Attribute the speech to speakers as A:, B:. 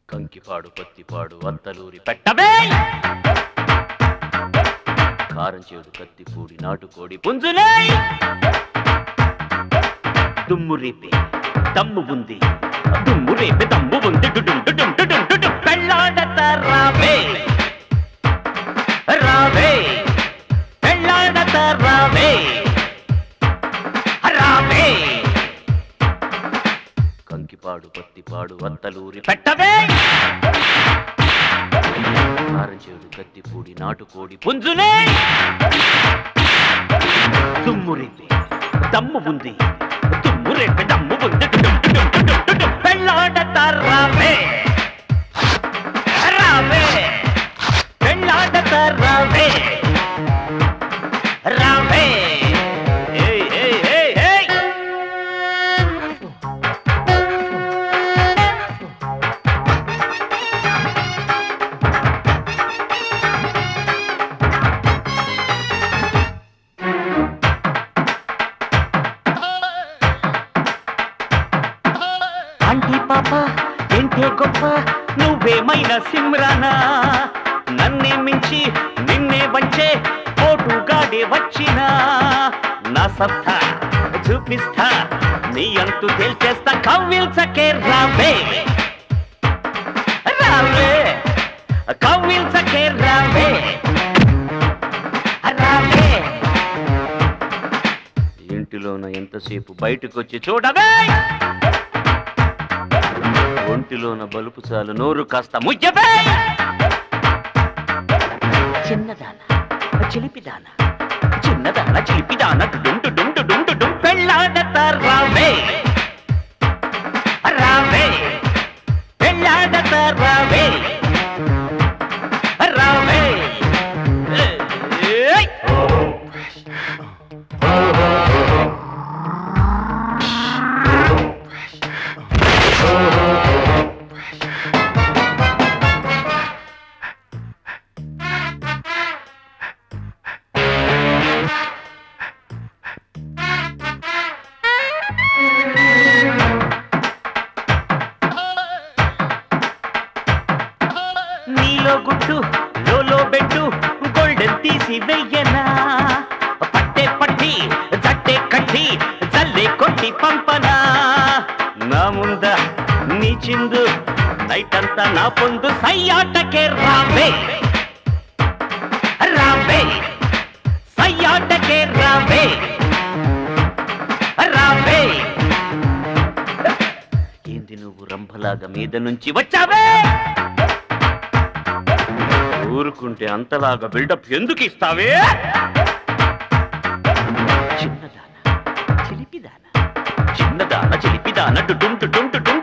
A: కంకిపాడు పత్తిపాడు అత్తలూరి పెట్టబే కారంచేడు కత్తిపూడి నాటుకోడి పుంజులే దుమ్ము రేపే దమ్ము ఉంది దుమ్ము రేపే దమ్ము ఉంది పెళ్ళాడత రావే రావే పెళ్ళాడత రావే రావే కంకిపాడు పత్తిపాడు అత్తలూరి పెట్టవే కారంచేడు కత్తిపూడి నాటుకోడి పుంజులే దుమ్ము రేపే దమ్ము ఉంది దుమ్ము రేపే దమ్ము ఉంది పెళ్ళాడత రావే రావే పెళ్ళాడత రావే రావే ఆంటీ పాప ఏంటే గొప్ప నువ్వేమైనా సిమ్రానా నన్నే మించి నిన్నే వంచే పోటుగాడే వచ్చినా నా సత్తా చూపిస్తా నీ అంతు తేల్చేస్తా కవ్విల్చకే రావే రావే కవ్విల్చకే రావే రావే ఇంటిలోన ఎంతసేపు బయటకొచ్చి చూడవే ఒంటిలోన బలుపు చాలు నోరు కాస్త ముయ్యవే చిన్నదాన చిలిపిదాన చిన్నదాన చిలిపిదాన డుండు డుండు డుండు డుం పెళ్ళాడత రావే రావే పెళ్ళాడత రావే రావే నీలో గుట్టు లోలో బెట్టు గోల్డెన్ తీసి వెయ్యనా పట్టే పట్టి జట్టే కట్టి జల్లే కొట్టి పంపనా నా ముంద నీ చిందు నైట్ అంతా నా పొందు సయ్యాటకే రావే రావే సయ్యాటకే రావే రావే ఏంది నువ్వు రంభలాగా మీద నుంచి వచ్చావే ఊరుకుంటే అంతలాగా బిల్డప్ ఎందుకు ఇస్తావే చిన్నదాన చిలిపిదాన చిన్నదాన చిలిపిదాన డుడుం డుడుం డుడుం